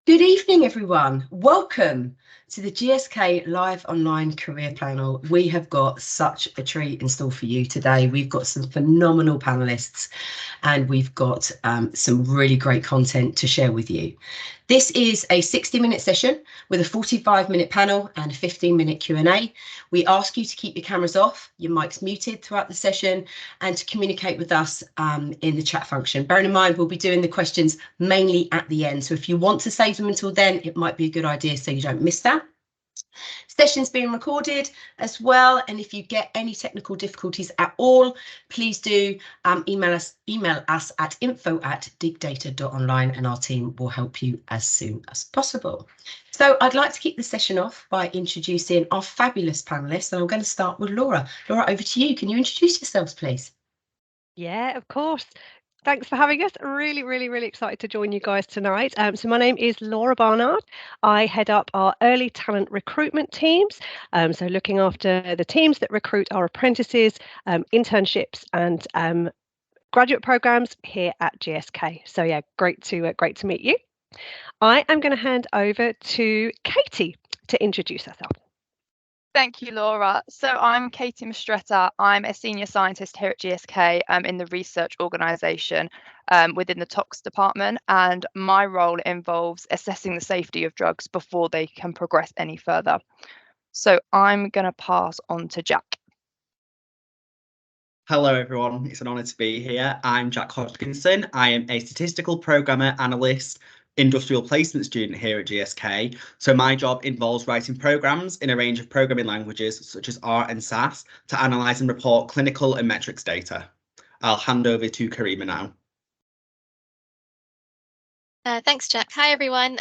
Good evening, everyone. Welcome to the GSK Live Online Career Panel. We have got such a treat in store for you today. We've got some phenomenal panelists and we've got some really great content to share with you. This is a 60-minute session with a 45-minute panel and a 15-minute Q&A. We ask you to keep your cameras off, your mics muted throughout the session, and to communicate with us in the chat function. Bearing in mind, we'll be doing the questions mainly at the end. So if you want to save them until then, it might be a good idea so you don't miss that. Session's being recorded as well, and if you get any technical difficulties at all, please do email us at info@digdata.online and our team will help you as soon as possible. So I'd like to kick the session off by introducing our fabulous panelists, and I'm going to start with Laura. Laura, over to you. Can you introduce yourselves, please? Yeah, of course. Thanks for having us. Really excited to join you guys tonight. So my name is Laura Barnard. I head up our early talent recruitment teams. So looking after the teams that recruit our apprentices, internships and graduate programs here at GSK. So yeah, great to meet you. I am going to hand over to Katie to introduce herself. Thank you, Laura. So I'm Katie Mistretta. I'm a senior scientist here at GSK in the research organisation within the tox department, and my role involves assessing the safety of drugs before they can progress any further. So I'm going to pass on to Jack. Hello everyone, it's an honour to be here. I'm Jack Hodgkinson. I am a statistical programmer, analyst, industrial placement student here at GSK. So my job involves writing programs in a range of programming languages such as R and SAS to analyse and report clinical and metrics data. I'll hand over to Karima now. Thanks, Jack. Hi, everyone.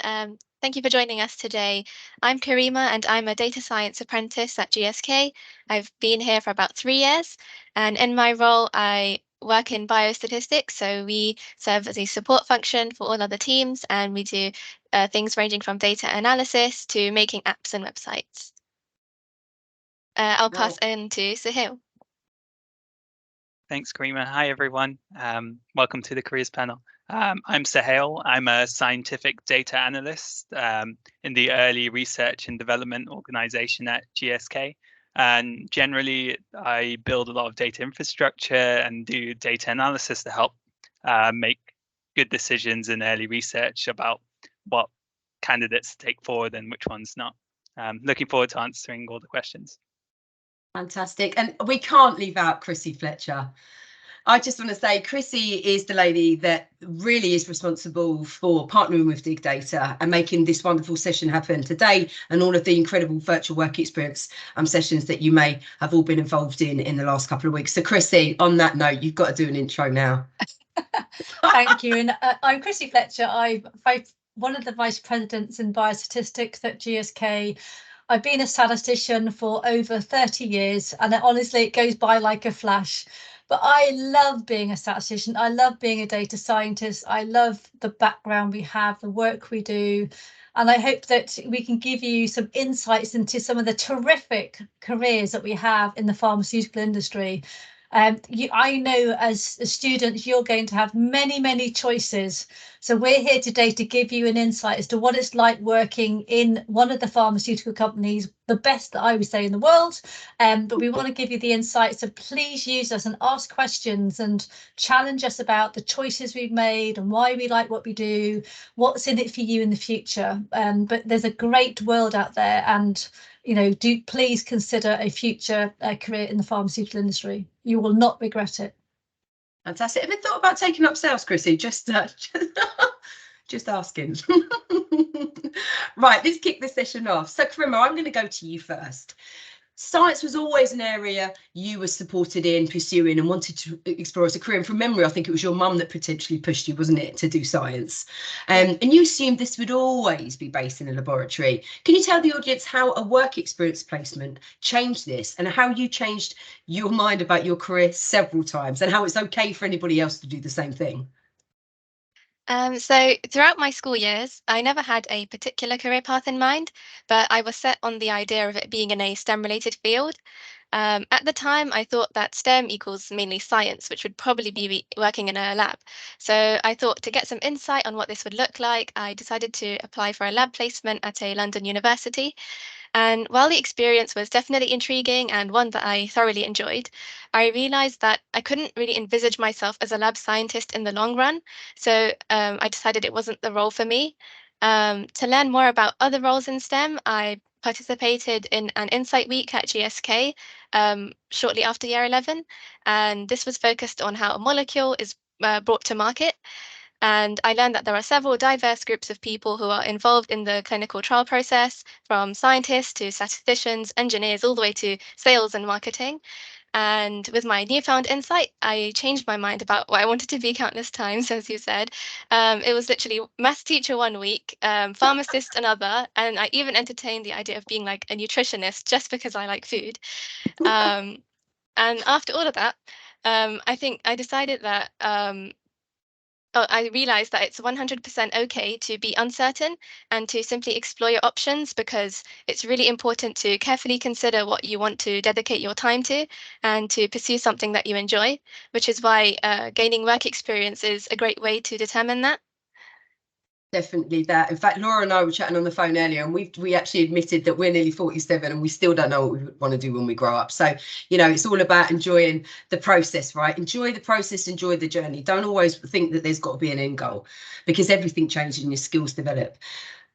Thank you for joining us today. I'm Karima and I'm a data science apprentice at GSK. I've been here for about 3 years, and in my role, I work in biostatistics. So we serve as a support function for all other teams, and we do things ranging from data analysis to making apps and websites. I'll pass on to Sahil. Thanks, Karima. Hi, everyone. Welcome to the Careers Panel. I'm Sahil. I'm a scientific data analyst in the early research and development organization at GSK. And generally, I build a lot of data infrastructure and do data analysis to help make good decisions in early research about what candidates to take forward and which ones not. Looking forward to answering all the questions. Fantastic. And we can't leave out Chrissy Fletcher. I just want to say Chrissy is the lady that really is responsible for partnering with Dig Data and making this wonderful session happen today, and all of the incredible virtual work experience sessions that you may have all been involved in the last couple of weeks. So Chrissy, on that note, you've got to do an intro now. Thank you. And I'm Chrissy Fletcher. I'm one of the vice presidents in biostatistics at GSK. I've been a statistician for over 30 years, and honestly, it goes by like a flash. But I love being a statistician. I love being a data scientist. I love the background we have, the work we do. And I hope that we can give you some insights into some of the terrific careers that we have in the pharmaceutical industry. I know as students, you're going to have many choices. So we're here today to give you an insight as to what it's like working in one of the pharmaceutical companies, the best that I would say in the world. But we want to give you the insight. So please use us and ask questions and challenge us about the choices we've made and why we like what we do, what's in it for you in the future. But there's a great world out there, and do please consider a future career in the pharmaceutical industry. You will not regret it. Fantastic. Have you thought about taking up sales, Chrissy? Just asking. Right, let's kick the session off. So Karima, I'm going to go to you first. Science was always an area you were supported in pursuing and wanted to explore as a career. And from memory, I think it was your mum that potentially pushed you, wasn't it, to do science? And you assumed this would always be based in a laboratory. Can you tell the audience how a work experience placement changed this, and how you changed your mind about your career several times, and how it's okay for anybody else to do the same thing? So throughout my school years, I never had a particular career path in mind, but I was set on the idea of it being in a STEM-related field. At the time, I thought that STEM equals mainly science, which would probably be working in a lab. So I thought to get some insight on what this would look like, I decided to apply for a lab placement at a London university. And while the experience was definitely intriguing and one that I thoroughly enjoyed, I realized that I couldn't really envisage myself as a lab scientist in the long run. So I decided it wasn't the role for me. To learn more about other roles in STEM, I participated in an Insight Week at GSK shortly after year 11. And this was focused on how a molecule is brought to market. And I learned that there are several diverse groups of people who are involved in the clinical trial process, from scientists to statisticians, engineers, all the way to sales and marketing. And with my newfound insight, I changed my mind about what I wanted to be countless times, as you said. It was literally maths teacher one week, pharmacist another, and I even entertained the idea of being like a nutritionist just because I like food. And after all of that, I think I decided that I realized that it's 100% okay to be uncertain and to simply explore your options, because it's really important to carefully consider what you want to dedicate your time to and to pursue something that you enjoy, which is why gaining work experience is a great way to determine that. Definitely that. In fact, Laura and I were chatting on the phone earlier, and we actually admitted that we're nearly 47 and we still don't know what we want to do when we grow up. So, you know, it's all about enjoying the process, right? Enjoy the process, enjoy the journey. Don't always think that there's got to be an end goal, because everything changes and your skills develop.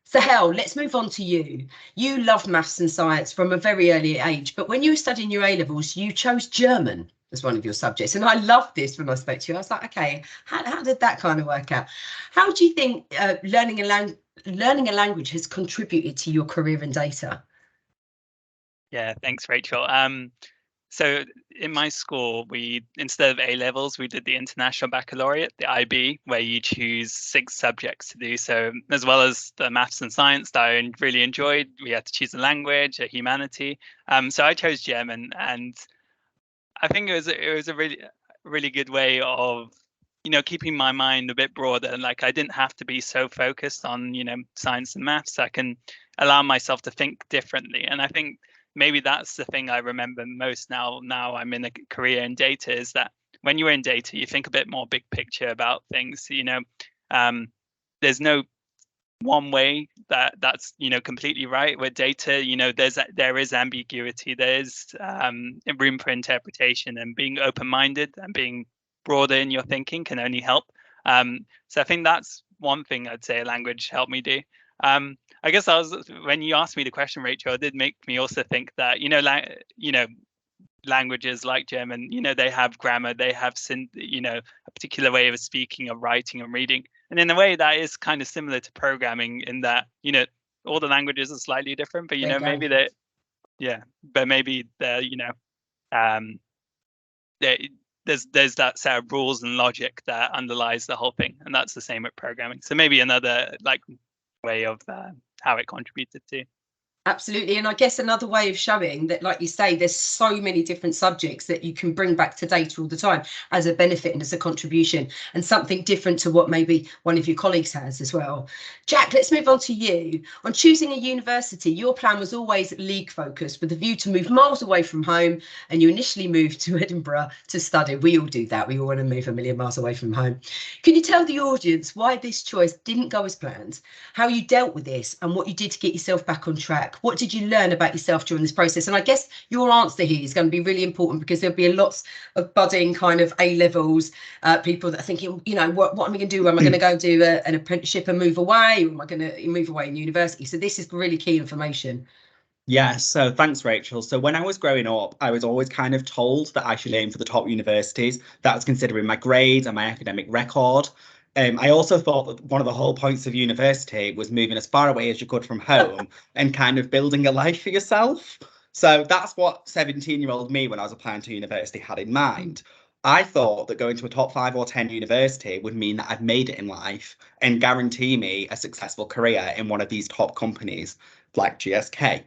Sahel, let's move on to you. You loved maths and science from a very early age, but when you were studying your A-levels, you chose German as one of your subjects. And I loved this when I spoke to you. I was like, okay, how did that kind of work out? How do you think learning a language has contributed to your career in data? Yeah, thanks, Rachel. So in my school, instead of A-levels, we did the International Baccalaureate, the IB, where you choose 6 subjects to do. So as well as the maths and science that I really enjoyed, we had to choose a language, a humanity. So I chose German, and I think it was a really good way of, you know, keeping my mind a bit broader. Like, I didn't have to be so focused on, you know, science and maths. I can allow myself to think differently. And I think maybe that's the thing I remember most now I'm in a career in data, is that when you're in data, you think a bit more big picture about things. You know, there's no one way that's, you know, completely right. With data, you know, there is ambiguity, there's room for interpretation, and being open-minded and being broader in your thinking can only help. So I think that's one thing I'd say a language helped me do. I guess when you asked me the question, Rachel, it did make me also think that, you know, languages like German, you know, they have grammar, they have a particular way of speaking, of writing and reading. And in a way that is kind of similar to programming, in that, you know, all the languages are slightly different, but, you know, maybe they're, you know, there's that set of rules and logic that underlies the whole thing. And that's the same with programming. So maybe another way of how it contributed to. Absolutely. And I guess another way of showing that, like you say, there's so many different subjects that you can bring back to data all the time as a benefit and as a contribution, and something different to what maybe one of your colleagues has as well. Jack, let's move on to you. On choosing a university, your plan was always league focused, with a view to move miles away from home, and you initially moved to Edinburgh to study. We all do that. We all want to move a million miles away from home. Can you tell the audience why this choice didn't go as planned, how you dealt with this, and what you did to get yourself back on track? What did you learn about yourself during this process? And I guess your answer here is going to be really important, because there'll be lots of budding kind of A-levels people that are thinking, you know, what am I going to do? Am I going to go do an apprenticeship and move away? Or am I going to move away in university? So this is really key information. Yeah, so thanks, Rachel. So when I was growing up, I was always kind of told that I should aim for the top universities. That was considering my grades and my academic record. I also thought that one of the whole points of university was moving as far away as you could from home and kind of building a life for yourself. So that's what 17-year-old me, when I was applying to university, had in mind. I thought that going to a top 5 or 10 university would mean that I'd made it in life and guarantee me a successful career in one of these top companies like GSK.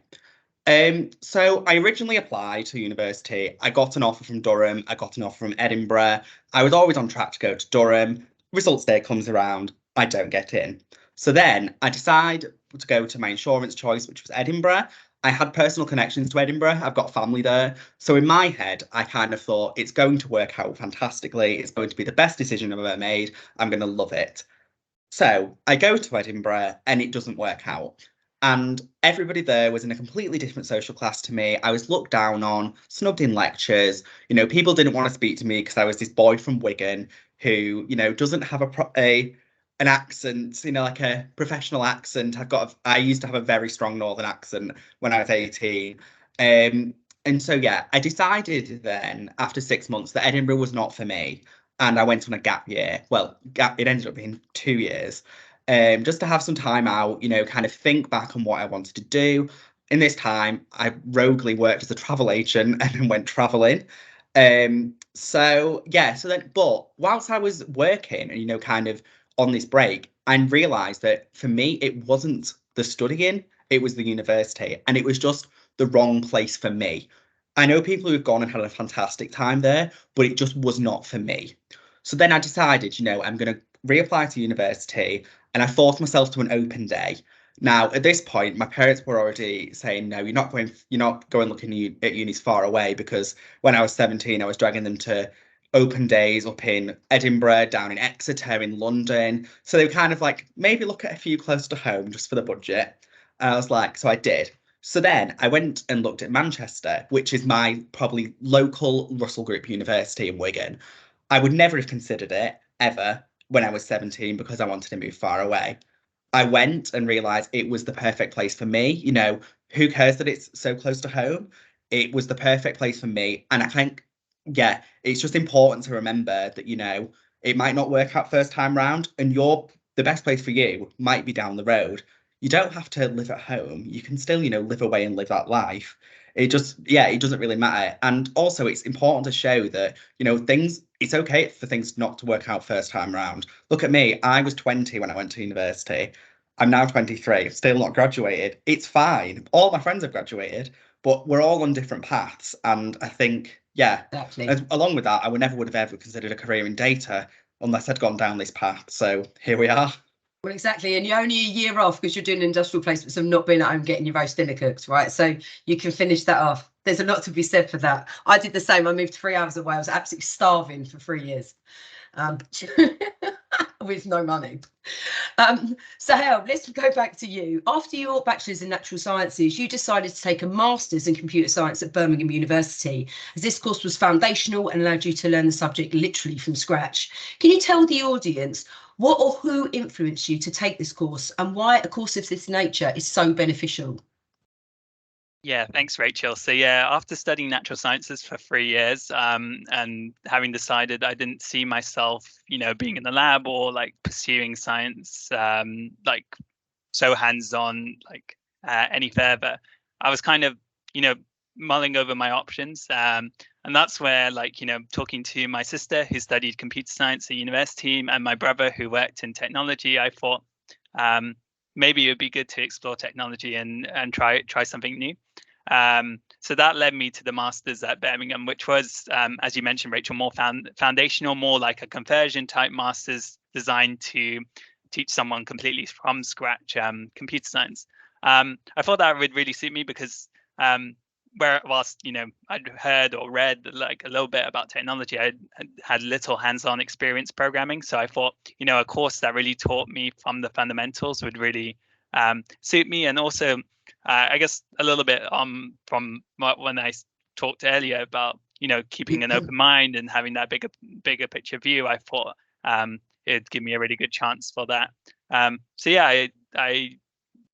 So I originally applied to university. I got an offer from Durham. I got an offer from Edinburgh. I was always on track to go to Durham. Results day comes around, I don't get in. So then I decide to go to my insurance choice, which was Edinburgh. I had personal connections to Edinburgh. I've got family there. So in my head, I kind of thought it's going to work out fantastically. It's going to be the best decision I've ever made. I'm going to love it. So I go to Edinburgh and it doesn't work out. And everybody there was in a completely different social class to me. I was looked down on, snubbed in lectures. You know, people didn't want to speak to me because I was this boy from Wigan who, you know, doesn't have an accent, you know, like a professional accent. I used to have a very strong northern accent when I was 18. And so, yeah, I decided then after 6 months that Edinburgh was not for me. And I went on a gap year. Well, it ended up being 2 years. Just to have some time out, you know, kind of think back on what I wanted to do. In this time, I roguely worked as a travel agent and then went traveling. But whilst I was working and, you know, kind of on this break, I realised that for me, it wasn't the studying, it was the university, and it was just the wrong place for me. I know people who've gone and had a fantastic time there, but it just was not for me. So then I decided, you know, I'm going to reapply to university, and I forced myself to an open day. Now, at this point, my parents were already saying, no, you're not going looking at unis far away, because when I was 17, I was dragging them to open days up in Edinburgh, down in Exeter, in London. So they were kind of like, maybe look at a few close to home just for the budget. And I was like, so I did. So then I went and looked at Manchester, which is my probably local Russell Group University in Wigan. I would never have considered it ever when I was 17 because I wanted to move far away. I went and realised it was the perfect place for me. You know, who cares that it's so close to home? It was the perfect place for me. And I think, yeah, it's just important to remember that, you know, it might not work out first time round, and the best place for you might be down the road. You don't have to live at home. You can still, you know, live away and live that life. It doesn't really matter. And also it's important to show that, you know, it's okay for things not to work out first time round. Look at me. I was 20 when I went to university. I'm now 23, still not graduated. It's fine. All my friends have graduated, but we're all on different paths. And I think, yeah, exactly. Along with that, I would have ever considered a career in data unless I'd gone down this path. So here we are. Well, exactly. And you're only a year off because you're doing industrial placements and not being at home getting your roast dinner cooked, right? So you can finish that off. There's a lot to be said for that. I did the same. I moved 3 hours away. I was absolutely starving for 3 years with no money. Sahel, let's go back to you. After your bachelor's in natural sciences, you decided to take a master's in computer science at Birmingham University, as this course was foundational and allowed you to learn the subject literally from scratch. Can you tell the audience what or who influenced you to take this course and why a course of this nature is so beneficial? Yeah, thanks, Rachel. So yeah, after studying natural sciences for 3 years and having decided I didn't see myself, you know, being in the lab or like pursuing science like so hands-on like any further, I was kind of, you know, mulling over my options. And that's where, like, you know, talking to my sister who studied computer science at university and my brother who worked in technology, I thought maybe it would be good to explore technology and try something new. So that led me to the master's at Birmingham, which was, as you mentioned, Rachel, more foundational, more like a conversion type master's designed to teach someone completely from scratch computer science. I thought that would really suit me because whilst, you know, I'd heard or read like a little bit about technology, I had little hands-on experience programming. So I thought, you know, a course that really taught me from the fundamentals would really suit me. And also, I guess a little bit from when I talked earlier about, you know, keeping an open mind and having that bigger picture view, I thought it'd give me a really good chance for that. So yeah,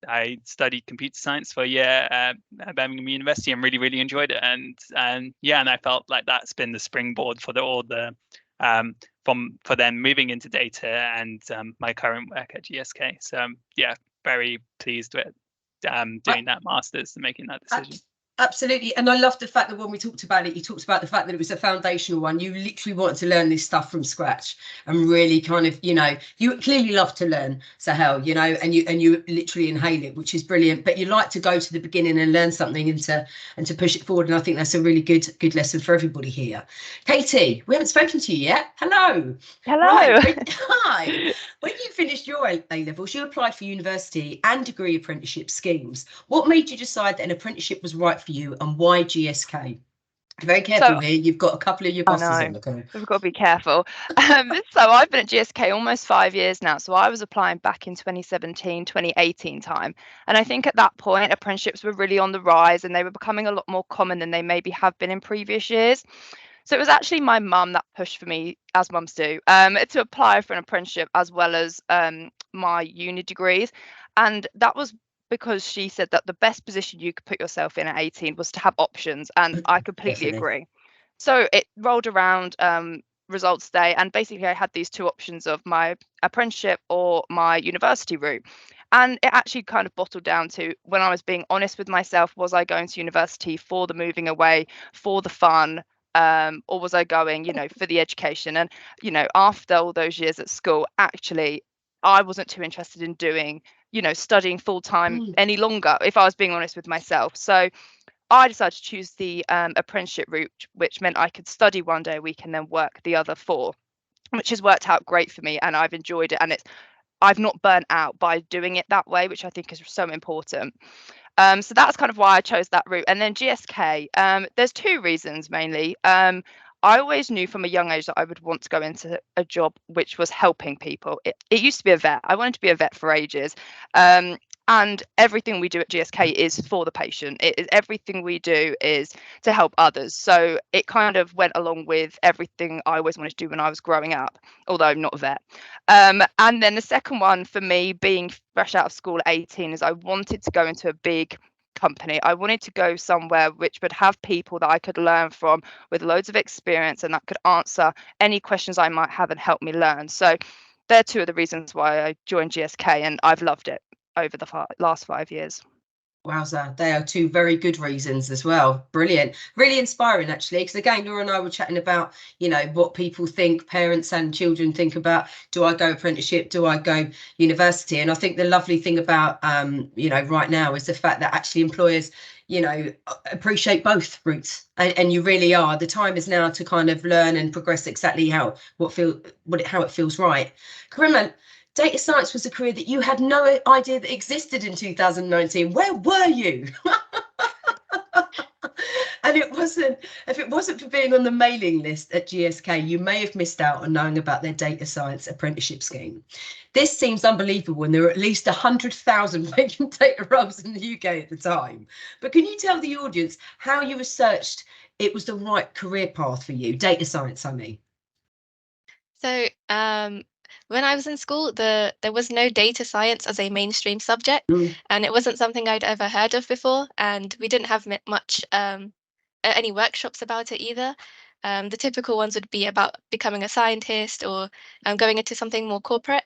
I studied computer science for a year at Birmingham University and really enjoyed it, and I felt like that's been the springboard for for then moving into data and my current work at GSK. So yeah, very pleased with doing that master's and making that decision. Absolutely. And I love the fact that when we talked about it, you talked about the fact that it was a foundational one. You literally wanted to learn this stuff from scratch and really kind of, you know, you clearly love to learn, Sahel, you know, and you literally inhale it, which is brilliant. But you like to go to the beginning and learn something and to push it forward. And I think that's a really good lesson for everybody here. Katie, we haven't spoken to you yet. Hello. Hello. Right. Hi. When you finished your A-levels, you applied for university and degree apprenticeship schemes. What made you decide that an apprenticeship was right for you, and why GSK? Very careful here. You've got a couple of your bosses on the call. We've got to be careful. So I've been at GSK almost 5 years now. So I was applying back in 2017, 2018 time. And I think at that point, apprenticeships were really on the rise and they were becoming a lot more common than they maybe have been in previous years. So it was actually my mum that pushed for me, as mums do, to apply for an apprenticeship as well as my uni degrees. And that was because she said that the best position you could put yourself in at 18 was to have options. And I completely agree. So it rolled around results day, and basically I had these two options of my apprenticeship or my university route. And it actually kind of bottled down to, when I was being honest with myself, was I going to university for the moving away, for the fun, or was I going, for the education? And, after all those years at school, actually, I wasn't too interested in doing, studying full time any longer, if I was being honest with myself. So I decided to choose the apprenticeship route, which meant I could study 1 day a week and then work the other 4, which has worked out great for me, and I've enjoyed it. And I've not burnt out by doing it that way, which I think is so important. So that's kind of why I chose that route. And then GSK, there's 2 reasons mainly. I always knew from a young age that I would want to go into a job which was helping people. It used to be a vet. I wanted to be a vet for ages. And everything we do at GSK is for the patient. Everything we do is to help others. So it kind of went along with everything I always wanted to do when I was growing up, although I'm not a vet. And then the second one for me, being fresh out of school at 18, is I wanted to go into a big company. I wanted to go somewhere which would have people that I could learn from with loads of experience and that could answer any questions I might have and help me learn. So they're 2 of the reasons why I joined GSK, and I've loved it over the last 5 years. Wowza, they are 2 very good reasons as well. Brilliant. Really inspiring, actually, because again, Laura and I were chatting about, what people think, parents and children think about, do I go apprenticeship, do I go university? And I think the lovely thing about, right now is the fact that actually employers, appreciate both routes, and you really are. The time is now to kind of learn and progress exactly how it feels right. Karima, data science was a career that you had no idea that existed in 2019. Where were you? And if it wasn't for being on the mailing list at GSK, you may have missed out on knowing about their data science apprenticeship scheme. This seems unbelievable when there were at least 100,000 vacant data roles in the UK at the time. But can you tell the audience how you researched it was the right career path for you? Data science, I mean. So when I was in school, there was no data science as a mainstream subject, and it wasn't something I'd ever heard of before, and we didn't have much any workshops about it either. The typical ones would be about becoming a scientist or going into something more corporate.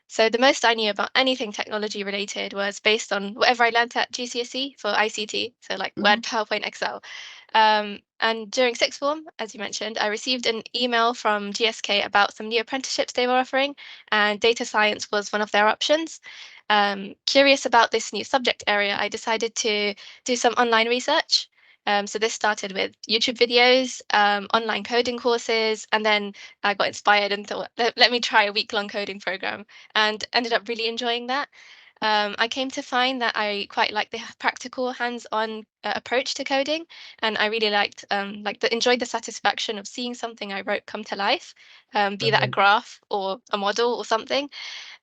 So the most I knew about anything technology related was based on whatever I learned at GCSE for ICT, so like Word, PowerPoint, Excel. And during sixth form, as you mentioned, I received an email from GSK about some new apprenticeships they were offering, and data science was one of their options. Curious about this new subject area, I decided to do some online research. So this started with YouTube videos, online coding courses, and then I got inspired and thought, let me try a week-long coding program, and ended up really enjoying that. I came to find that I quite like the practical, hands-on approach to coding, and I really enjoyed the satisfaction of seeing something I wrote come to life, be that a graph or a model or something.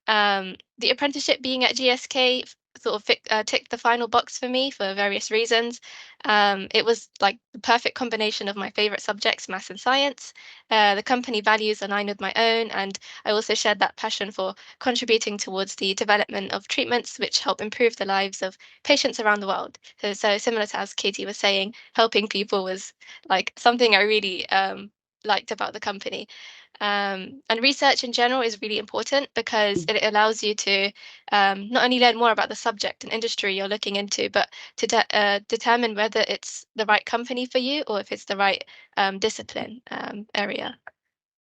The apprenticeship being at GSK sort of ticked the final box for me for various reasons. It was like the perfect combination of my favorite subjects, maths and science. The company values aligned with my own, and I also shared that passion for contributing towards the development of treatments which help improve the lives of patients around the world. So similar to as Katie was saying, helping people was like something I really liked about the company. And research in general is really important because it allows you to not only learn more about the subject and industry you're looking into, but to determine whether it's the right company for you or if it's the right discipline area.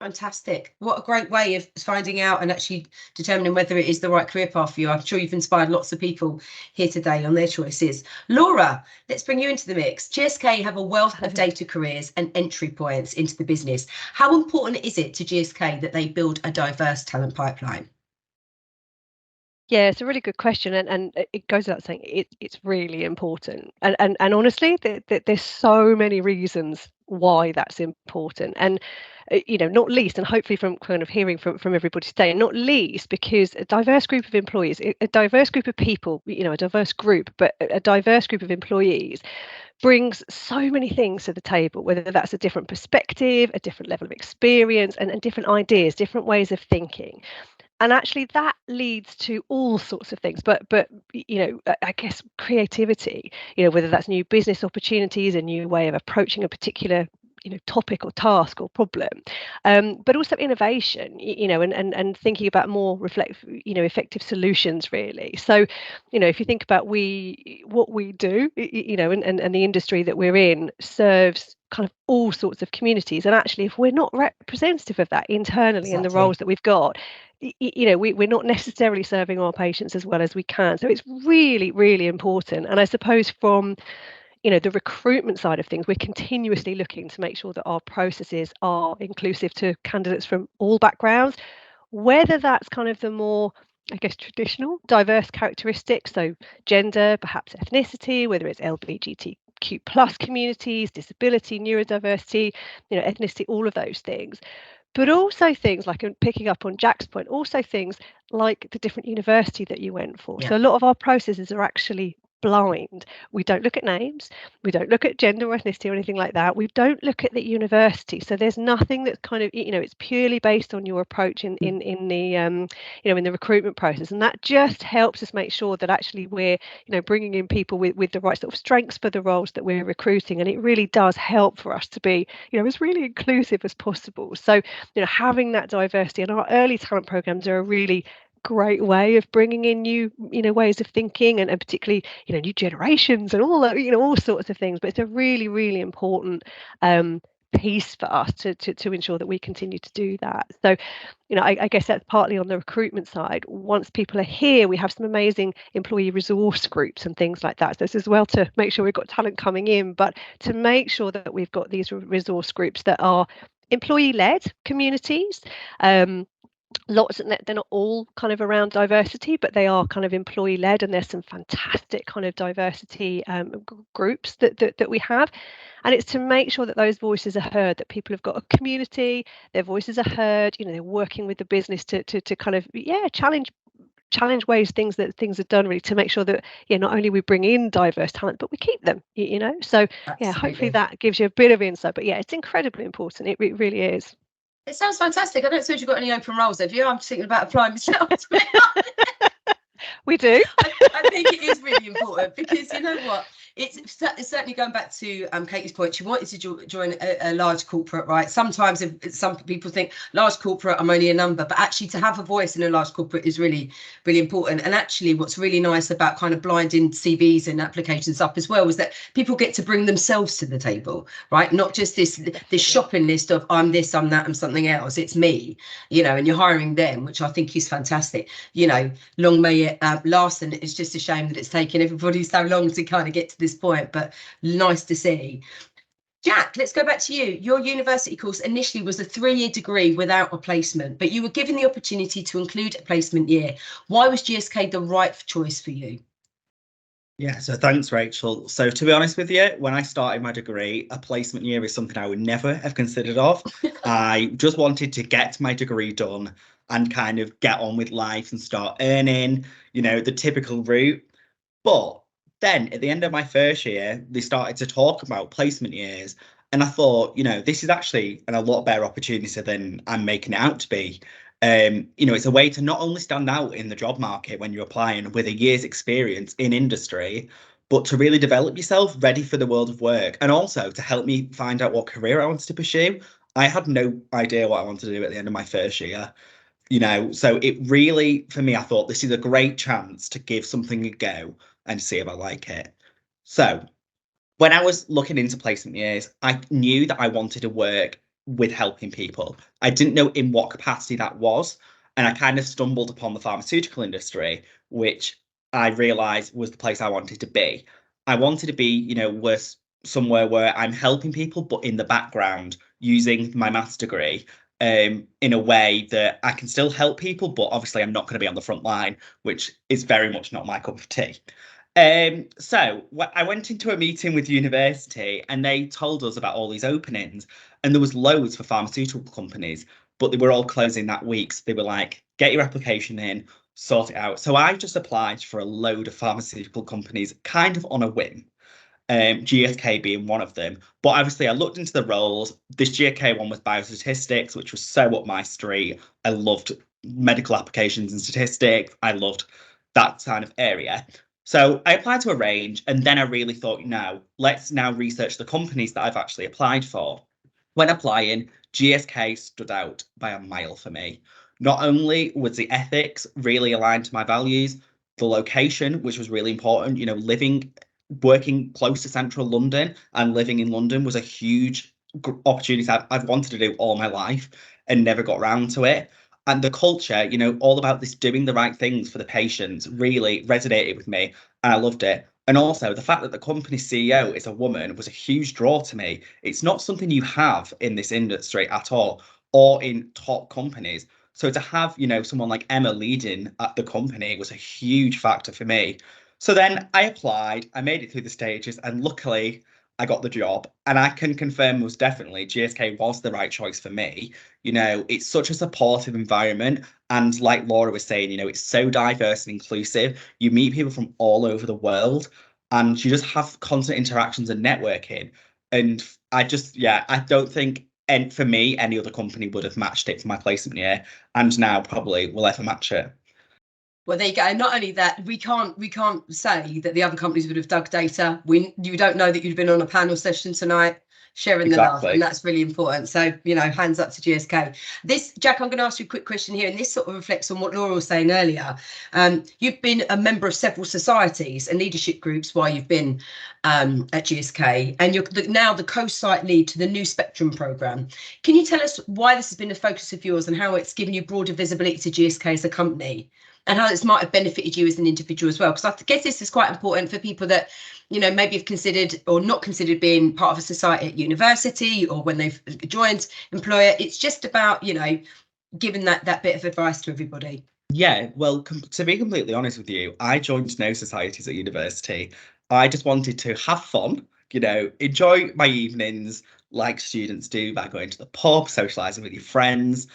Fantastic. What a great way of finding out and actually determining whether it is the right career path for you. I'm sure you've inspired lots of people here today on their choices. Laura, let's bring you into the mix. GSK have a wealth of data careers and entry points into the business. How important is it to GSK that they build a diverse talent pipeline? Yeah, it's a really good question, and it goes without saying it's really important. And honestly, there's so many reasons why that's important. And not least, and hopefully from kind of hearing from everybody today, not least because a diverse group of employees, a diverse group of people, a diverse group, but a diverse group of employees brings so many things to the table, whether that's a different perspective, a different level of experience, and different ideas, different ways of thinking. And actually that leads to all sorts of things, but I guess creativity, whether that's new business opportunities, a new way of approaching a particular topic or task or problem, but also innovation, and thinking about more effective solutions, really. So if you think about what we do, and the industry that we're in serves kind of all sorts of communities, and actually if we're not representative of that internally in the roles that we've got, we're not necessarily serving our patients as well as we can. So it's really, really important. And I suppose from the recruitment side of things, we're continuously looking to make sure that our processes are inclusive to candidates from all backgrounds, whether that's kind of the more, I guess, traditional diverse characteristics, so gender, perhaps ethnicity, whether it's LGBTQ+ communities, disability, neurodiversity, ethnicity, all of those things. But also things like, picking up on Jack's point, also things like the different university that you went for. Yeah. So a lot of our processes are actually blind. We don't look at names, we don't look at gender or ethnicity or anything like that. We don't look at the university. So there's nothing that's kind of, it's purely based on your approach in the in the recruitment process. And that just helps us make sure that actually we're bringing in people with the right sort of strengths for the roles that we're recruiting. And it really does help for us to be as really inclusive as possible. So having that diversity, and our early talent programs are a really great way of bringing in new ways of thinking, and particularly new generations and all that, all sorts of things. But it's a really, really important piece for us to ensure that we continue to do that. So I guess that's partly on the recruitment side. Once people are here, we have some amazing employee resource groups and things like that. So this is well to make sure we've got talent coming in, but to make sure that we've got these resource groups that are employee-led communities. Lots of, they're not all kind of around diversity, but they are kind of employee led, and there's some fantastic kind of diversity groups that we have. And it's to make sure that those voices are heard, that people have got a community, their voices are heard, they're working with the business to kind of challenge ways things are done, really, to make sure that not only we bring in diverse talent, but we keep them, so Absolutely. Hopefully that gives you a bit of insight. But it's incredibly important. It really is. It sounds fantastic. I don't suppose you've got any open roles, have you? I'm thinking about applying myself. We do. I think it is really important, because you know what? It's certainly going back to Katie's point. She wanted to join a large corporate, right? Sometimes some people think large corporate, I'm only a number, but actually to have a voice in a large corporate is really, really important. And actually what's really nice about kind of blinding CVs and applications up as well is that people get to bring themselves to the table, right? Not just this shopping list of I'm this, I'm that, I'm something else. It's me, and you're hiring them, which I think is fantastic. Long may it last, and it's just a shame that it's taken everybody so long to kind of get to this point, but nice to see. Jack, let's go back to you. Your university course initially was a 3-year degree without a placement, but you were given the opportunity to include a placement year. Why was GSK the right choice for you? Yeah, so thanks, Rachel. So to be honest with you, when I started my degree, a placement year is something I would never have considered of. I just wanted to get my degree done and kind of get on with life and start earning, the typical route. But then at the end of my first year, they started to talk about placement years. And I thought, this is actually a lot better opportunity than I'm making it out to be. It's a way to not only stand out in the job market when you're applying with a year's experience in industry, but to really develop yourself ready for the world of work, and also to help me find out what career I wanted to pursue. I had no idea what I wanted to do at the end of my first year. So it really, for me, I thought this is a great chance to give something a go and see if I like it. So when I was looking into placement years, I knew that I wanted to work with helping people. I didn't know in what capacity that was. And I kind of stumbled upon the pharmaceutical industry, which I realised was the place I wanted to be. I wanted to be, you know, somewhere where I'm helping people, but in the background, using my maths degree in a way that I can still help people, but obviously I'm not going to be on the front line, which is very much not my cup of tea. So I went into a meeting with university and they told us about all these openings, and there was loads for pharmaceutical companies, but they were all closing that week. So they were like, get your application in, sort it out. So I just applied for a load of pharmaceutical companies kind of on a whim. GSK being one of them. But obviously I looked into the roles. This GSK one was biostatistics, which was so up my street. I loved medical applications and statistics. I loved that kind of area. So I applied to a range, and then I really thought, no, let's now research the companies that I've actually applied for. When applying, GSK stood out by a mile for me. Not only was the ethics really aligned to my values, the location, which was really important, you know, working close to central London and living in London was a huge opportunity I've wanted to do all my life and never got around to it. And the culture, you know, all about this doing the right things for the patients really resonated with me, and I loved it. And also the fact that the company CEO is a woman was a huge draw to me. It's not something you have in this industry at all, or in top companies. So to have, you know, someone like Emma leading at the company was a huge factor for me. So then I applied, I made it through the stages, and luckily I got the job. And I can confirm most definitely GSK was the right choice for me. You know, it's such a supportive environment. And like Laura was saying, you know, it's so diverse and inclusive. You meet people from all over the world, and you just have constant interactions and networking. And I don't think, and for me, any other company would have matched it for my placement year, and now probably will ever match it. Well, there you go. Not only that, we can't say that the other companies would have dug data. You don't know that you'd been on a panel session tonight sharing the love, and that's really important. So, you know, hands up to GSK. Jack, I'm going to ask you a quick question here, and this sort of reflects on what Laura was saying earlier. You've been a member of several societies and leadership groups while you've been at GSK, and you're now the co-site lead to the new Spectrum programme. Can you tell us why this has been a focus of yours and how it's given you broader visibility to GSK as a company, and how this might have benefited you as an individual as well? Because I guess this is quite important for people that, you know, maybe have considered or not considered being part of a society at university or when they've joined employer. It's just about, you know, giving that bit of advice to everybody. Yeah, well, to be completely honest with you, I joined no societies at university. I just wanted to have fun, you know, enjoy my evenings like students do by going to the pub, socialising with your friends.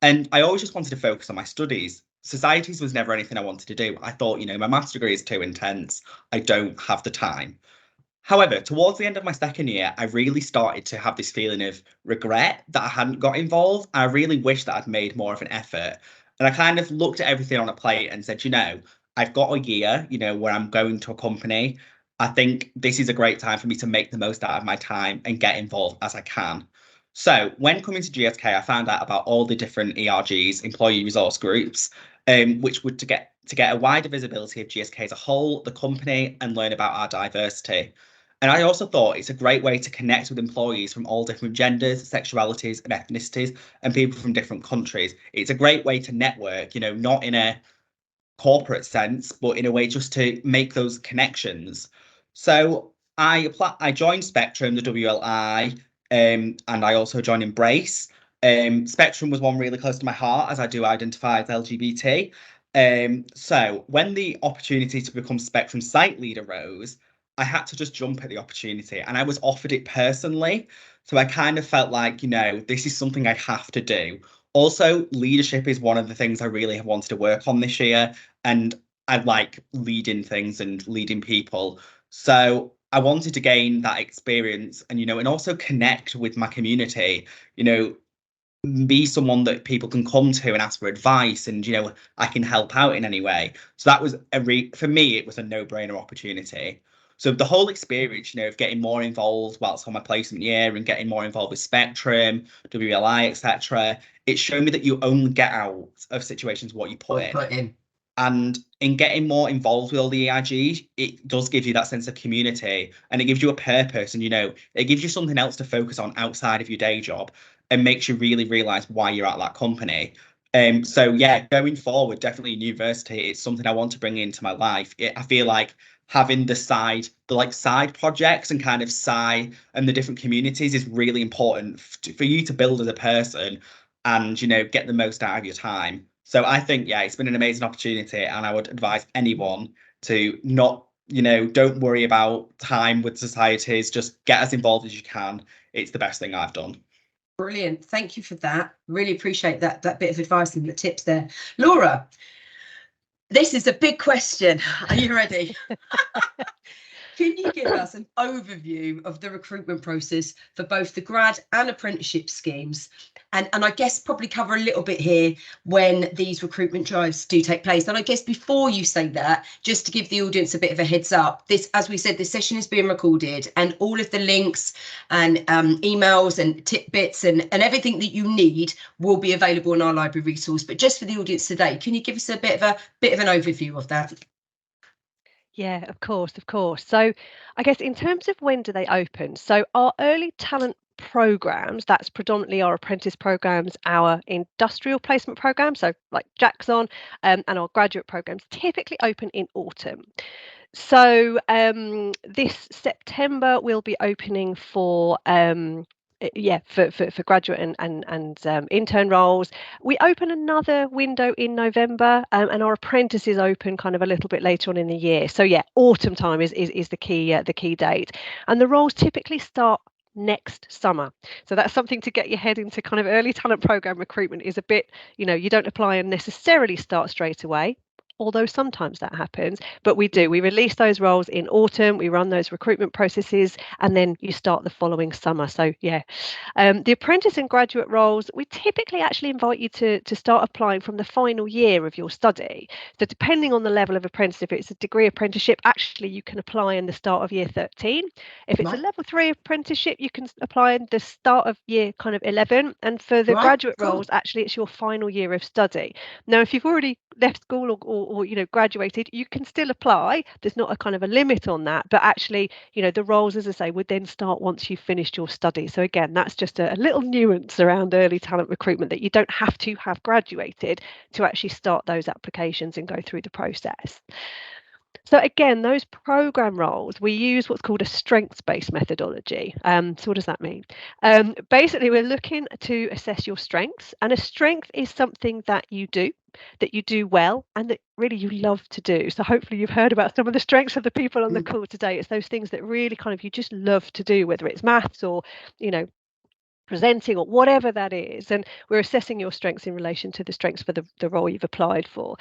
And I always just wanted to focus on my studies. Societies was never anything I wanted to do. I thought, you know, my maths degree is too intense. I don't have the time. However, towards the end of my second year, I really started to have this feeling of regret that I hadn't got involved. I really wish that I'd made more of an effort. And I kind of looked at everything on a plate and said, you know, I've got a year, you know, where I'm going to a company. I think this is a great time for me to make the most out of my time and get involved as I can. So when coming to GSK, I found out about all the different ERGs, employee resource groups, which would to get a wider visibility of GSK as a whole, the company, and learn about our diversity. And I also thought it's a great way to connect with employees from all different genders, sexualities, and ethnicities, and people from different countries. It's a great way to network, you know, not in a corporate sense, but in a way just to make those connections. So I joined Spectrum, the WLI, and I also joined Embrace. Spectrum was one really close to my heart, as I do identify as LGBT. So when the opportunity to become Spectrum site lead arose, I had to just jump at the opportunity, and I was offered it personally. So I kind of felt like, you know, this is something I have to do. Also, leadership is one of the things I really have wanted to work on this year, and I like leading things and leading people. So I wanted to gain that experience and, you know, and also connect with my community, you know, be someone that people can come to and ask for advice, and, you know, I can help out in any way. So that was for me, it was a no-brainer opportunity. So the whole experience, you know, of getting more involved whilst on my placement year and getting more involved with Spectrum, WLI, etc., it showed me that you only get out of situations what you put in. And in getting more involved with all the EIGs, it does give you that sense of community, and it gives you a purpose, and, you know, it gives you something else to focus on outside of your day job. and makes you really realise why you're at that company. So yeah, going forward, definitely university, it's something I want to bring into my life. I feel like having the side projects and kind of and the different communities is really important for you to build as a person and, you know, get the most out of your time. So I think, yeah, it's been an amazing opportunity, and I would advise anyone to not, you know, don't worry about time with societies, just get as involved as you can. It's the best thing I've done. Brilliant. Thank you for that. Really appreciate that bit of advice and the tips there. Laura, this is a big question. Are you ready? Can you give us an overview of the recruitment process for both the grad and apprenticeship schemes? And I guess probably cover a little bit here when these recruitment drives do take place. And I guess before you say that, just to give the audience a bit of a heads up, this, as we said, this session is being recorded, and all of the links and emails and tidbits and everything that you need will be available in our library resource. But just for the audience today, can you give us a bit of an overview of that? Yeah, of course. So I guess in terms of when do they open? So our early talent programs, that's predominantly our apprentice programs, our industrial placement programs, so like Jack's on, and our graduate programs typically open in autumn. So this September we'll be opening for for graduate and intern roles. We open another window in November, and our apprentices open kind of a little bit later on in the year. So yeah, autumn time is the key date, and the roles typically start next summer. So that's something to get your head into. Kind of early talent program recruitment is a bit, you know, you don't apply and necessarily start straight away, although sometimes that happens, but we release those roles in autumn, we run those recruitment processes, and then you start the following summer. So yeah, the apprentice and graduate roles, we typically actually invite you to start applying from the final year of your study. So depending on the level of apprenticeship, if it's a degree apprenticeship, actually you can apply in the start of year 13. If it's a level 3 apprenticeship, you can apply in the start of year kind of 11. And for the graduate roles, actually it's your final year of study. Now, if you've already left school or you know, graduated, you can still apply. There's not a kind of a limit on that, but actually, you know, the roles, as I say, would then start once you've finished your study. So again, that's just a little nuance around early talent recruitment, that you don't have to have graduated to actually start those applications and go through the process. So again, those program roles, we use what's called a strengths-based methodology. So what does that mean? Basically, we're looking to assess your strengths, and a strength is something that you do well and that really you love to do. So hopefully you've heard about some of the strengths of the people on the call today. It's those things that really kind of you just love to do, whether it's maths or, you know, presenting or whatever that is. And we're assessing your strengths in relation to the strengths for the role you've applied for.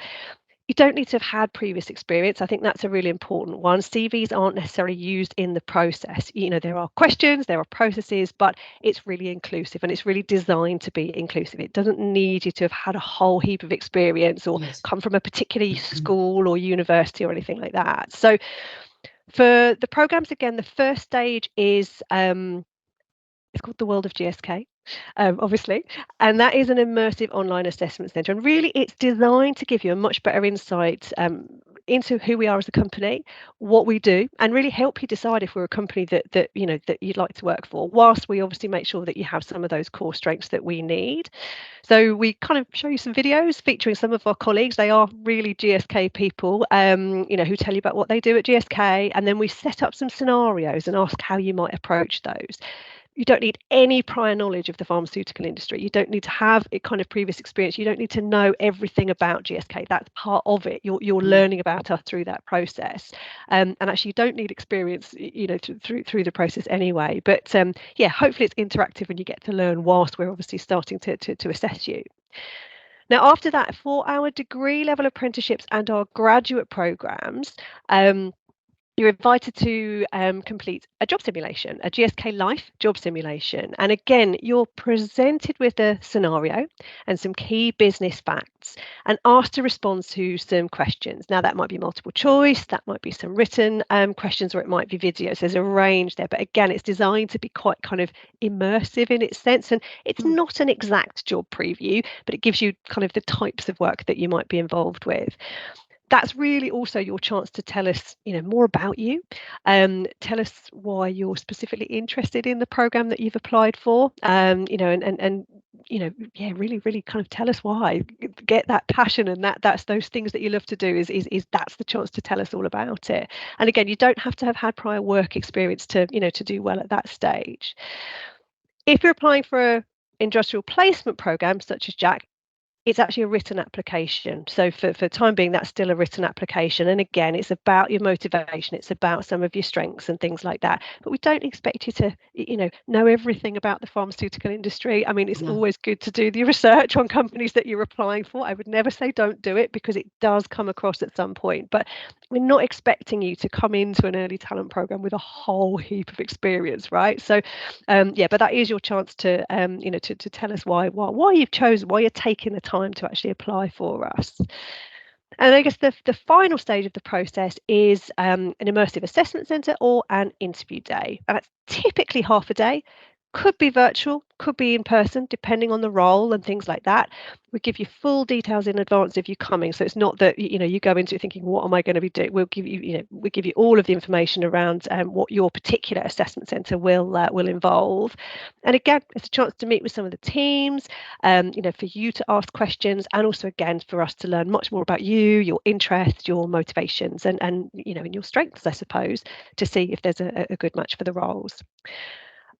You don't need to have had previous experience. I think that's a really important one. CVs aren't necessarily used in the process. You know, there are questions, there are processes, but it's really inclusive, and it's really designed to be inclusive. It doesn't need you to have had a whole heap of experience or come from a particular school or university or anything like that. So for the programs, again, the first stage is it's called The World of GSK. Obviously, and that is an immersive online assessment centre, and really it's designed to give you a much better insight into who we are as a company, what we do, and really help you decide if we're a company that you know that you'd like to work for, whilst we obviously make sure that you have some of those core strengths that we need. So we kind of show you some videos featuring some of our colleagues. They are really GSK people, you know, who tell you about what they do at GSK, and then we set up some scenarios and ask how you might approach those. You don't need any prior knowledge of the pharmaceutical industry. You don't need to have a kind of previous experience. You don't need to know everything about GSK. That's part of it. You're learning about us through that process, and actually you don't need experience, you know, through the process anyway. But yeah, hopefully it's interactive and you get to learn whilst we're obviously starting to assess you. Now, after that, for our degree level apprenticeships and our graduate programs, you're invited to complete a job simulation, a GSK Life job simulation. And again, you're presented with a scenario and some key business facts and asked to respond to some questions. Now, that might be multiple choice, that might be some written questions, or it might be videos. There's a range there. But again, it's designed to be quite kind of immersive in its sense. And it's not an exact job preview, but it gives you kind of the types of work that you might be involved with. that's really also your chance to tell us, more about you. Tell us why you're specifically interested in the program that you've applied for. And really, really kind of tell us why. Get that passion, and that's those things that you love to do. Is that's the chance to tell us all about it. And again, you don't have to have had prior work experience to do well at that stage. If you're applying for an industrial placement program such as Jack, it's actually a written application. So for time being, that's still a written application. And again, it's about your motivation. It's about some of your strengths and things like that. But we don't expect you to, know everything about the pharmaceutical industry. I mean, it's always good to do the research on companies that you're applying for. I would never say don't do it, because it does come across at some point. But we're not expecting you to come into an early talent program with a whole heap of experience, right? So, but that is your chance to, to tell us why you've chosen, why you're taking the time to actually apply for us. And I guess the final stage of the process is an immersive assessment centre or an interview day. And that's typically half a day. Could be virtual, could be in person, depending on the role and things like that. We give you full details in advance of you coming, so it's not that you go into it thinking, what am I going to be doing? We'll give you we give you all of the information around what your particular assessment centre will involve. And again, it's a chance to meet with some of the teams, for you to ask questions, and also again for us to learn much more about you, your interests, your motivations, and and your strengths, I suppose, to see if there's a good match for the roles.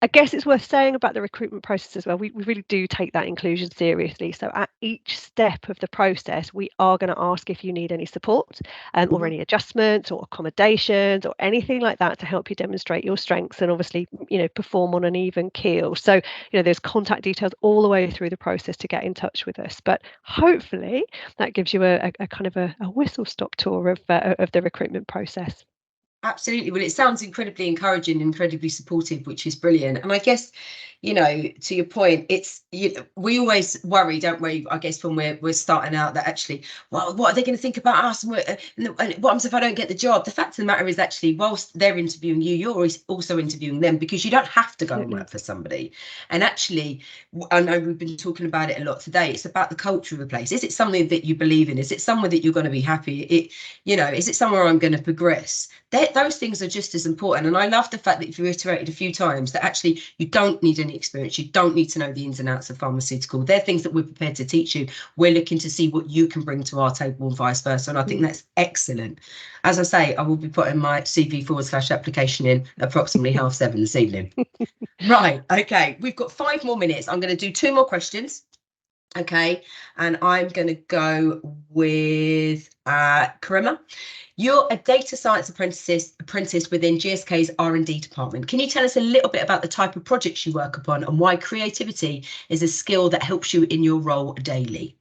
I guess it's worth saying about the recruitment process as well. We really do take that inclusion seriously. So at each step of the process, we are going to ask if you need any support or any adjustments or accommodations or anything like that to help you demonstrate your strengths and obviously, perform on an even keel. So, there's contact details all the way through the process to get in touch with us. But hopefully that gives you a kind of a whistle-stop tour of the recruitment process. Absolutely. Well, it sounds incredibly encouraging, incredibly supportive, which is brilliant. And I guess, to your point, it's we always worry, don't we? I guess when we're starting out, that actually, well, what are they going to think about us? And what happens if I don't get the job? The fact of the matter is, actually, whilst they're interviewing you, you're also interviewing them, because you don't have to go and work for somebody. And actually, I know we've been talking about it a lot today. It's about the culture of the place. Is it something that you believe in? Is it somewhere that you're going to be happy? Is it somewhere I'm going to progress? Those things are just as important. And I love the fact that you've reiterated a few times that actually you don't need any experience. You don't need to know the ins and outs of pharmaceutical. They're things that we're prepared to teach you. We're looking to see what you can bring to our table and vice versa. And I think that's excellent. As I say, I will be putting my CV/application in approximately 7:30 this evening. Right. Okay. We've got 5 more minutes. I'm going to do 2 more questions. Okay. And I'm going to go with Karima. You're a data science apprentice within GSK's R&D department. Can you tell us a little bit about the type of projects you work upon and why creativity is a skill that helps you in your role daily?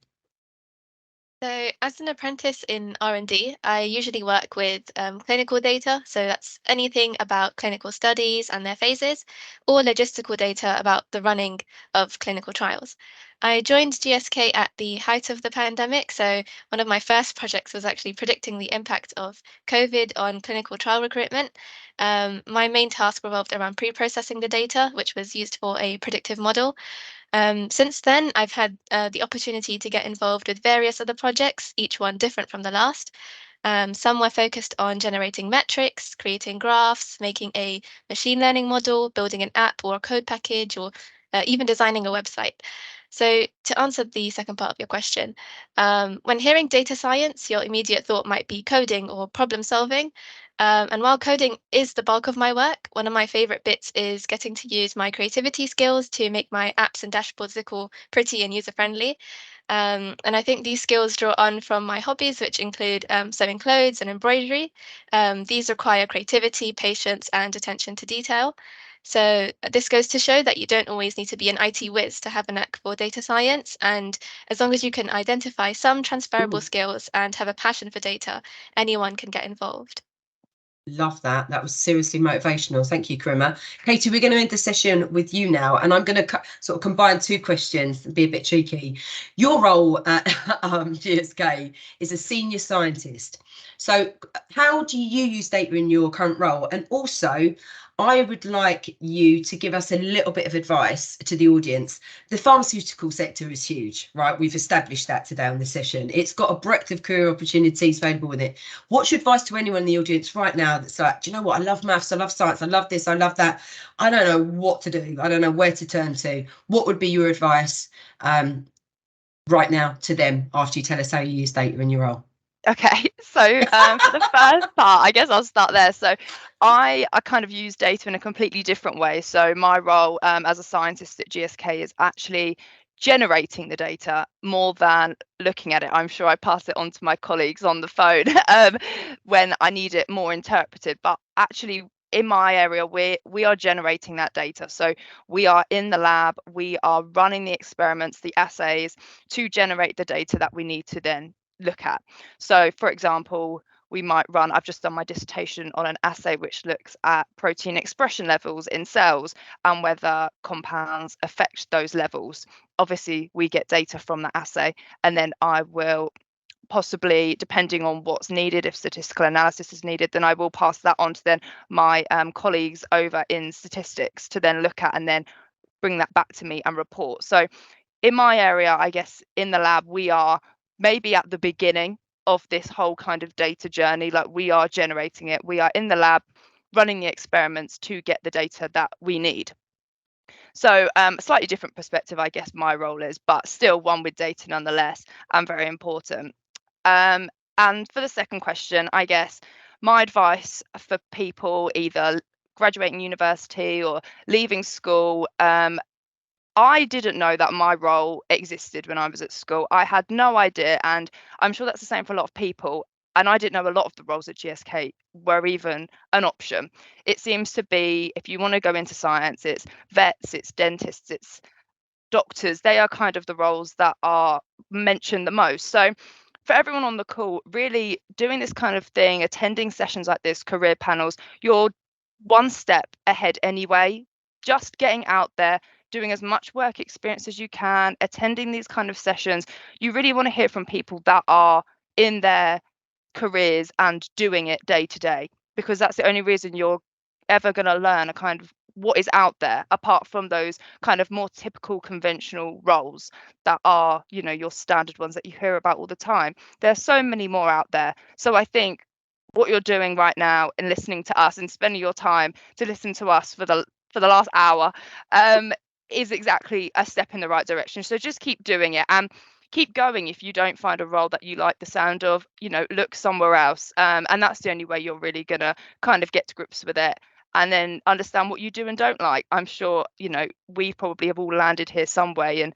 So as an apprentice in R&D, I usually work with clinical data. So that's anything about clinical studies and their phases, or logistical data about the running of clinical trials. I joined GSK at the height of the pandemic. So one of my first projects was actually predicting the impact of COVID on clinical trial recruitment. My main task revolved around pre-processing the data, which was used for a predictive model. Since then, I've had the opportunity to get involved with various other projects, each one different from the last. Some were focused on generating metrics, creating graphs, making a machine learning model, building an app or a code package, or even designing a website. So to answer the second part of your question, when hearing data science, your immediate thought might be coding or problem solving. And while coding is the bulk of my work, one of my favorite bits is getting to use my creativity skills to make my apps and dashboards look all pretty and user-friendly. And I think these skills draw on from my hobbies, which include sewing clothes and embroidery. These require creativity, patience, and attention to detail. So this goes to show that you don't always need to be an IT whiz to have a knack for data science. And as long as you can identify some transferable skills and have a passion for data, anyone can get involved. Love that. That was seriously motivational. Thank you, Karima. Katie, we're going to end the session with you now, and I'm going to sort of combine 2 questions and be a bit cheeky. Your role at GSK is a senior scientist. So how do you use data in your current role? And also, I would like you to give us a little bit of advice to the audience. The pharmaceutical sector is huge, right? We've established that today on the session. It's got a breadth of career opportunities available with it. What's your advice to anyone in the audience right now that's like, do you know what? I love maths, I love science, I love this, I love that. I don't know what to do. I don't know where to turn to. What would be your advice right now to them after you tell us how you use data in your role? Okay, so for the first part, I guess I'll start there. So I kind of use data in a completely different way. So my role as a scientist at GSK is actually generating the data more than looking at it. I'm sure I pass it on to my colleagues on the phone when I need it more interpreted. But actually, in my area, we are generating that data. So we are in the lab, we are running the experiments, the assays to generate the data that we need to then look at. So for example, we might run, I've just done my dissertation on an assay which looks at protein expression levels in cells and whether compounds affect those levels. Obviously, we get data from that assay, and then I will possibly, depending on what's needed, if statistical analysis is needed, then I will pass that on to then my colleagues over in statistics to then look at and then bring that back to me and report. So in my area, I guess in the lab, we are maybe at the beginning of this whole kind of data journey. Like, we are generating it, we are in the lab running the experiments to get the data that we need. So slightly different perspective, I guess my role is, but still one with data nonetheless, and very important. And for the second question, I guess my advice for people either graduating university or leaving school, I didn't know that my role existed when I was at school. I had no idea, and I'm sure that's the same for a lot of people. And I didn't know a lot of the roles at GSK were even an option. It seems to be, if you want to go into science, it's vets, it's dentists, it's doctors. They are kind of the roles that are mentioned the most. So for everyone on the call, really doing this kind of thing, attending sessions like this, career panels, you're one step ahead anyway. Just getting out there, doing as much work experience as you can, attending these kind of sessions. You really want to hear from people that are in their careers and doing it day to day, because that's the only reason you're ever going to learn a kind of what is out there, apart from those kind of more typical conventional roles that are, you know, your standard ones that you hear about all the time. There's so many more out there. So I think what you're doing right now and listening to us and spending your time to listen to us for the last hour is exactly a step in the right direction. So just keep doing it and keep going. If you don't find a role that you like the sound of, you know, look somewhere else. And that's the only way you're really gonna kind of get to grips with it and then understand what you do and don't like. I'm sure, you know, we probably have all landed here some way and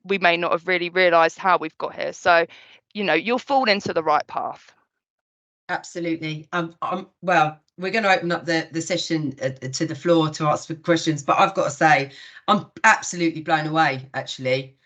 we may not have really realized how we've got here. So, you know, you'll fall into the right path. Absolutely. Well, we're going to open up the session to the floor to ask for questions, but I've got to say, I'm absolutely blown away, actually.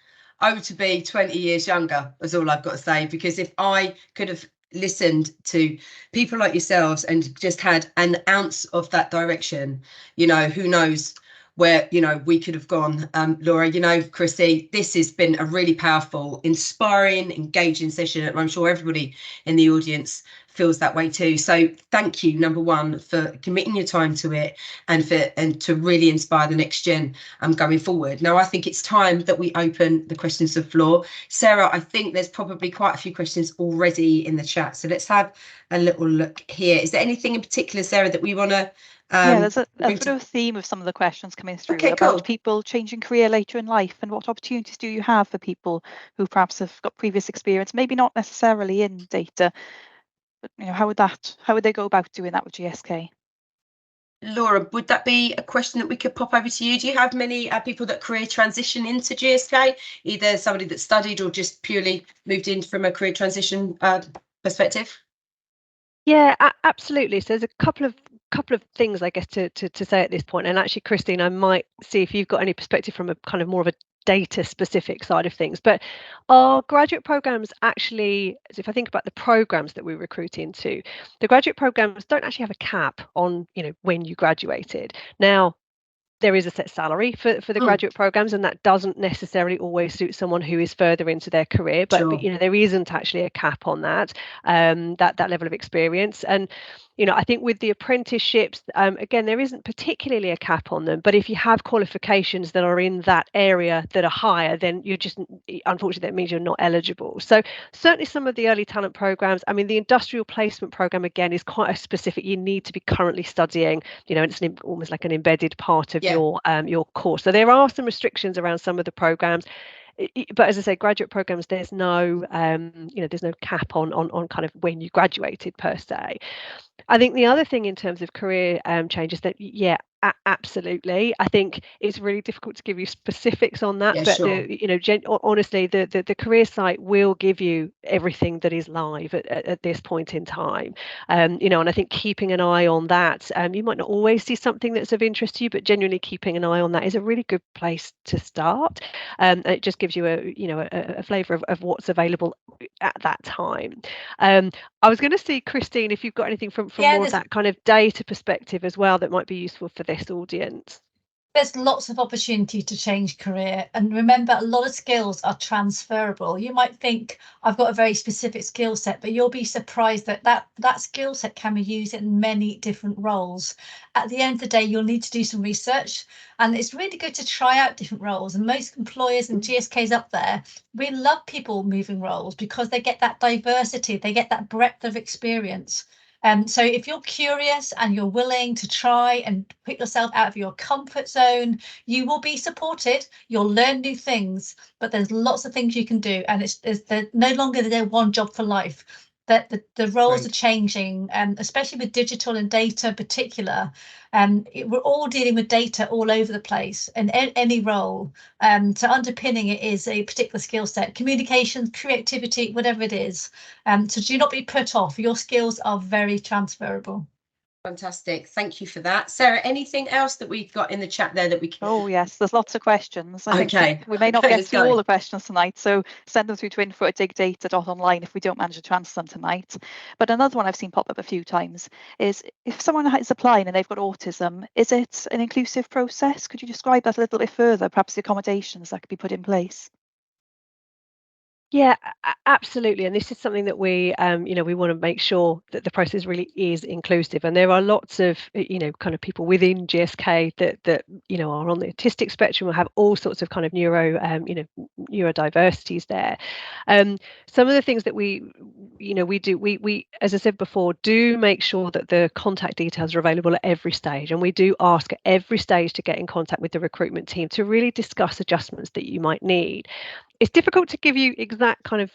I would to be 20 years younger, is all I've got to say, because if I could have listened to people like yourselves and just had an ounce of that direction, you know, who knows where, you know, we could have gone. Laura, you know, Chrissy, this has been a really powerful, inspiring, engaging session. And I'm sure everybody in the audience feels that way too. So thank you, number one, for committing your time to it and to really inspire the next gen going forward. Now, I think it's time that we open the questions to the floor. Sarah, I think there's probably quite a few questions already in the chat. So let's have a little look here. Is there anything in particular, Sarah, that we want to yeah, there's a sort of theme of some of the questions coming through about people changing career later in life, and what opportunities do you have for people who perhaps have got previous experience, maybe not necessarily in data, but you know, how would they go about doing that with GSK? Laura, would that be a question that we could pop over to you? Do you have many people that career transition into GSK, either somebody that studied or just purely moved in from a career transition perspective? Yeah, absolutely. So there's a couple of things, I guess, to say at this point. And actually, Christine, I might see if you've got any perspective from a kind of more of a data specific side of things. But our graduate programs actually, if I think about the programs that we recruit into, the graduate programs don't actually have a cap on, you know, when you graduated. Now, there is a set salary for the graduate programs, and that doesn't necessarily always suit someone who is further into their career. But, Sure. but you know, there isn't actually a cap on that that level of experience. And I think with the apprenticeships, again, there isn't particularly a cap on them, but if you have qualifications that are in that area that are higher, then you're just, unfortunately, that means you're not eligible. So certainly some of the early talent programs, I mean, the industrial placement program, again, is quite a specific, you need to be currently studying, and it's almost like an embedded part of your course. So there are some restrictions around some of the programs. But as I say, graduate programs, there's no, there's no cap on kind of when you graduated per se. I think the other thing in terms of career change is that, absolutely. I think it's really difficult to give you specifics on that, but sure. Honestly, the career site will give you everything that is live at this point in time. And I think keeping an eye on that, you might not always see something that's of interest to you, but genuinely keeping an eye on that is a really good place to start. And it just gives you a flavour of what's available at that time. I was going to see, Christine, if you've got anything from more of that kind of data perspective as well that might be useful for this audience. There's lots of opportunity to change career, and remember, a lot of skills are transferable. You might think I've got a very specific skill set, but you'll be surprised that skill set can be used in many different roles. At the end of the day, you'll need to do some research, and it's really good to try out different roles. And most employers, and GSK's up there, we love people moving roles because they get that diversity, they get that breadth of experience. So if you're curious and you're willing to try and put yourself out of your comfort zone, you will be supported. You'll learn new things, but there's lots of things you can do, and it's no longer there one job for life. That the roles are changing, especially with digital and data in particular. We're all dealing with data all over the place in any role. So underpinning it is a particular skill set, communication, creativity, whatever it is. So do not be put off. Your skills are very transferable. Fantastic. Thank you for that. Sarah, anything else that we've got in the chat there that we can... Oh, yes, there's lots of questions. I think we may not get to all the questions tonight, so send them through to info@digdata.online if we don't manage to answer them tonight. But another one I've seen pop up a few times is, if someone is applying and they've got autism, is it an inclusive process? Could you describe that a little bit further, perhaps the accommodations that could be put in place? Yeah, absolutely. And this is something that we, we want to make sure that the process really is inclusive. And there are lots of, kind of people within GSK that are on the autistic spectrum or have all sorts of kind of neurodiversities there. Some of the things that we do, we, as I said before, do make sure that the contact details are available at every stage. And we do ask at every stage to get in contact with the recruitment team to really discuss adjustments that you might need. It's difficult to give you exact kind of,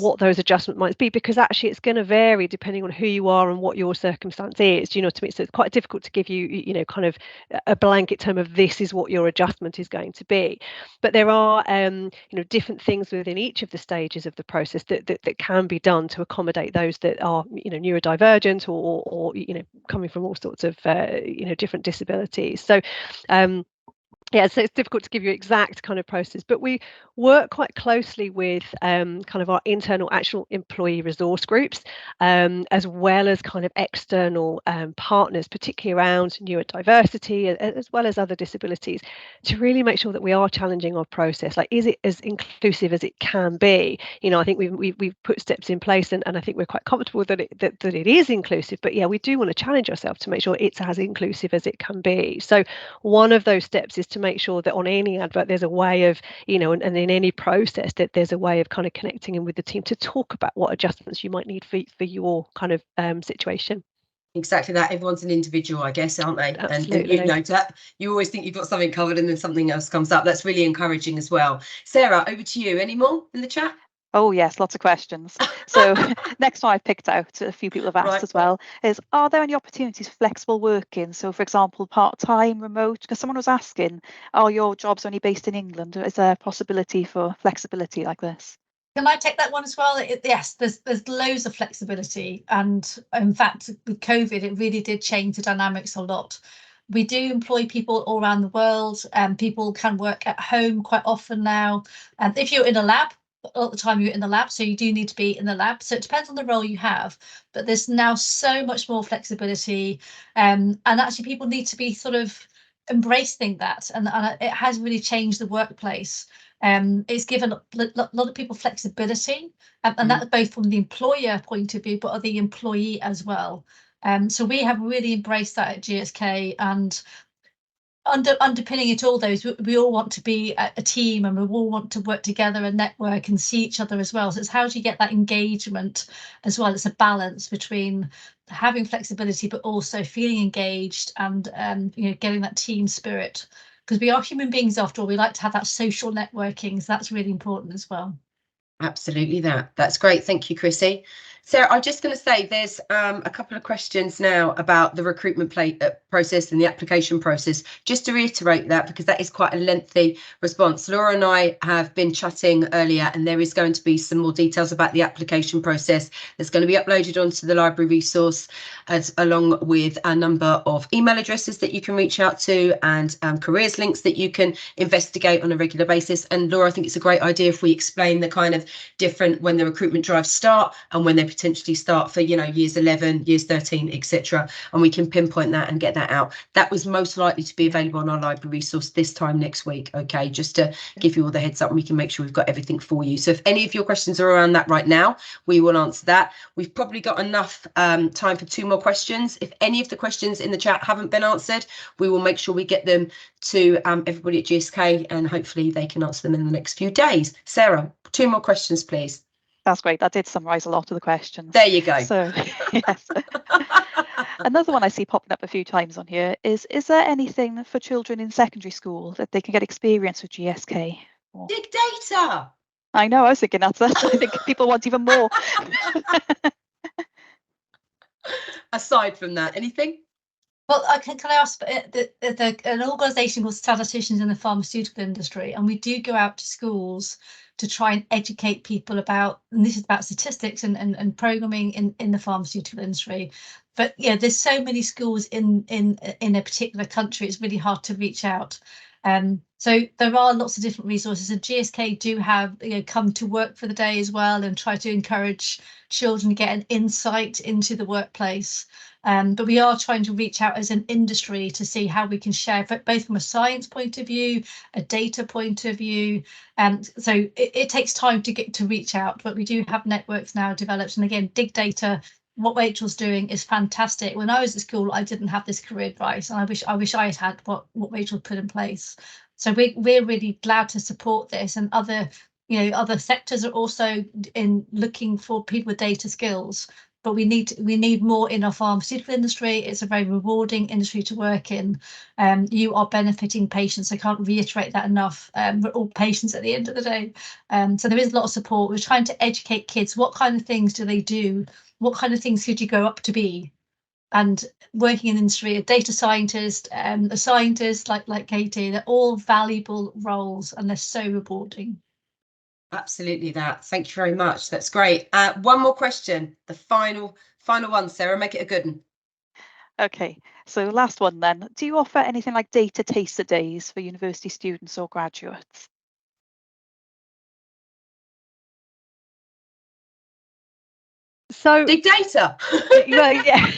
what those adjustments might be, because actually it's going to vary depending on who you are and what your circumstance is. Do you know what I mean? So it's quite difficult to give you, kind of a blanket term of this is what your adjustment is going to be. But there are, different things within each of the stages of the process that can be done to accommodate those that are, neurodivergent or coming from all sorts of, different disabilities. So, so it's difficult to give you exact kind of process, but we work quite closely with kind of our internal actual employee resource groups, as well as kind of external partners, particularly around neurodiversity as well as other disabilities, to really make sure that we are challenging our process. Like, is it as inclusive as it can be? I think we've put steps in place, and I think we're quite comfortable that it is inclusive. But we do want to challenge ourselves to make sure it's as inclusive as it can be. So one of those steps is to make sure that on any advert there's a way of, and in any process that there's a way of kind of connecting in with the team to talk about what adjustments you might need for your kind of situation. Exactly that. Everyone's an individual, I guess, aren't they? Absolutely. And you always think you've got something covered and then something else comes up. That's really encouraging as well. Sarah, over to you. Any more in the chat? Oh, yes, lots of questions. So next one I picked out, a few people have asked as well, is, are there any opportunities for flexible working? So, for example, part-time, remote? Because someone was asking, are your jobs only based in England? Is there a possibility for flexibility like this? Can I take that one as well? Yes, there's loads of flexibility. And in fact, with COVID, it really did change the dynamics a lot. We do employ people all around the world, and people can work at home quite often now. And if you're in a lab, all the time you're in the lab, so you do need to be in the lab. So it depends on the role you have, but there's now so much more flexibility, and actually people need to be sort of embracing that, and it has really changed the workplace. It's given a lot of people flexibility, and that's both from the employer point of view, but of the employee as well. So we have really embraced that at GSK, and underpinning it all, those we all want to be a team, and we all want to work together and network and see each other as well. So it's how do you get that engagement as well? It's a balance between having flexibility but also feeling engaged and getting that team spirit, because we are human beings after all. We like to have that social networking, so that's really important as well. Absolutely, that's great. Thank you, Chrissy. Sarah, I'm just going to say there's a couple of questions now about the recruitment process and the application process. Just to reiterate that, because that is quite a lengthy response. Laura and I have been chatting earlier, and there is going to be some more details about the application process that's going to be uploaded onto the library resource, along with a number of email addresses that you can reach out to, and careers links that you can investigate on a regular basis. And Laura, I think it's a great idea if we explain the kind of different when the recruitment drives start and when they potentially start for years 11, years 13, etc., and we can pinpoint that and get that out. That was most likely to be available on our library resource this time next week. Okay, just to give you all the heads up, and we can make sure we've got everything for you. So if any of your questions are around that right now, we will answer that. We've probably got enough time for 2 more questions. If any of the questions in the chat haven't been answered, we will make sure we get them to everybody at GSK, and hopefully they can answer them in the next few days. Sarah, 2 more questions, please. That's great. That did summarise a lot of the questions. There you go. So, yes. Another one I see popping up a few times on here is there anything for children in secondary school that they can get experience with GSK? Or... Big data. I know, I was thinking that's I think people want even more. Aside from that, anything? Well, can I ask, an organisation called Statisticians in the Pharmaceutical Industry, and we do go out to schools to try and educate people about, and this is about statistics and programming in the pharmaceutical industry. But yeah, there's so many schools in a particular country, it's really hard to reach out. So there are lots of different resources, and GSK do have come to work for the day as well, and try to encourage children to get an insight into the workplace. But we are trying to reach out as an industry to see how we can share, both from a science point of view, a data point of view. So it takes time to reach out, but we do have networks now developed. And again, Dig Data, what Rachel's doing is fantastic. When I was at school, I didn't have this career advice, and I wish I had what Rachel put in place. So we're really glad to support this, and other sectors are also in looking for people with data skills. But we need more in our pharmaceutical industry. It's a very rewarding industry to work in. You are benefiting patients. I can't reiterate that enough. We're all patients at the end of the day. So there is a lot of support. We're trying to educate kids. What kind of things do they do? What kind of things could you grow up to be? And working in the industry, a data scientist, a scientist like Katie, they're all valuable roles, and they're so rewarding. Absolutely that. Thank you very much. That's great. One more question. The final one, Sarah. Make it a good one. Okay, so last one then. Do you offer anything like data taster days for university students or graduates? So Big data. Well, yeah.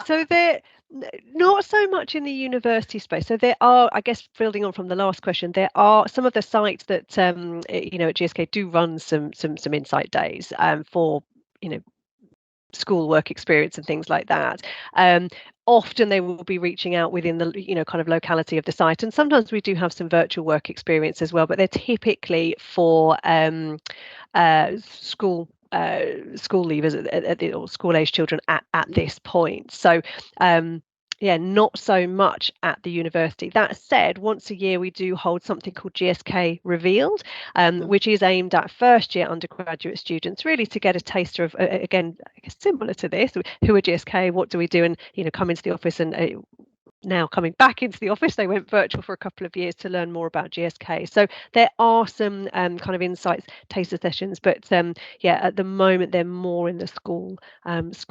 So they're not so much in the university space. So there are, I guess, building on from the last question, there are some of the sites that at GSK do run some insight days for school work experience and things like that. Often they will be reaching out within the kind of locality of the site, and sometimes we do have some virtual work experience as well, but they're typically for school leavers or school age children at this point. So yeah, not so much at the university. That said, once a year we do hold something called GSK Revealed, which is aimed at first year undergraduate students, really to get a taster of, again, similar to this, who are GSK, what do we do, and come into the office. And now coming back into the office, they went virtual for a couple of years to learn more about GSK. So there are some kind of insights taster sessions, but yeah, at the moment they're more in the school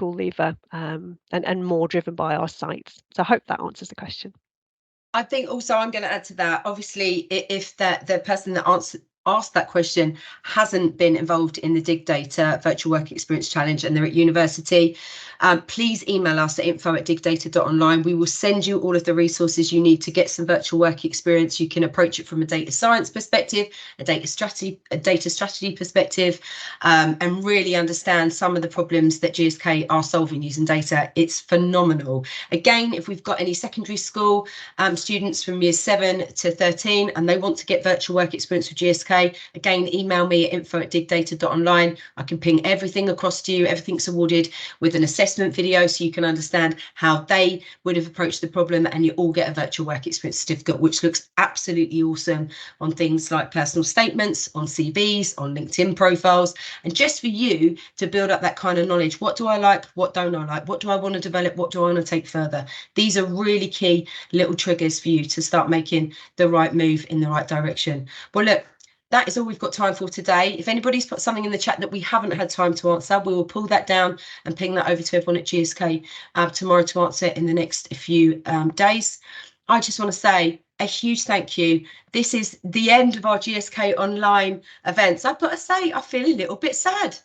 leaver and more driven by our sites. So I hope that answers the question. I think also I'm going to add to that. Obviously, if the person that asked that question hasn't been involved in the Dig Data Virtual Work Experience Challenge and they're at university, please email us at info@digdata.online. We will send you all of the resources you need to get some virtual work experience. You can approach it from a data science perspective, a data strategy perspective, and really understand some of the problems that GSK are solving using data. It's phenomenal. Again, if we've got any secondary school students from years 7 to 13 and they want to get virtual work experience with GSK, again, email me at info@digdata.online. I can ping everything across to you. Everything's awarded with an assessment video so you can understand how they would have approached the problem, and you all get a virtual work experience certificate, which looks absolutely awesome on things like personal statements, on CVs, on LinkedIn profiles, and just for you to build up that kind of knowledge. What do I like? What don't I like? What do I want to develop? What do I want to take further? These are really key little triggers for you to start making the right move in the right direction. Well, look, that is all we've got time for today. If anybody's put something in the chat that we haven't had time to answer, we will pull that down and ping that over to everyone at GSK tomorrow to answer in the next few days. I just want to say a huge thank you. This is the end of our GSK online events. I've got to say, I feel a little bit sad.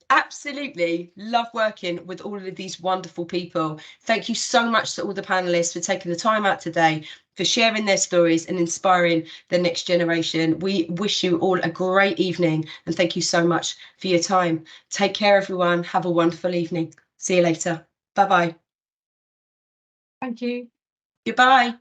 Absolutely love working with all of these wonderful people. Thank you so much to all the panelists for taking the time out today, for sharing their stories and inspiring the next generation. We wish you all a great evening and thank you so much for your time. Take care, everyone. Have a wonderful evening. See you later. Bye-bye. Thank you. Goodbye.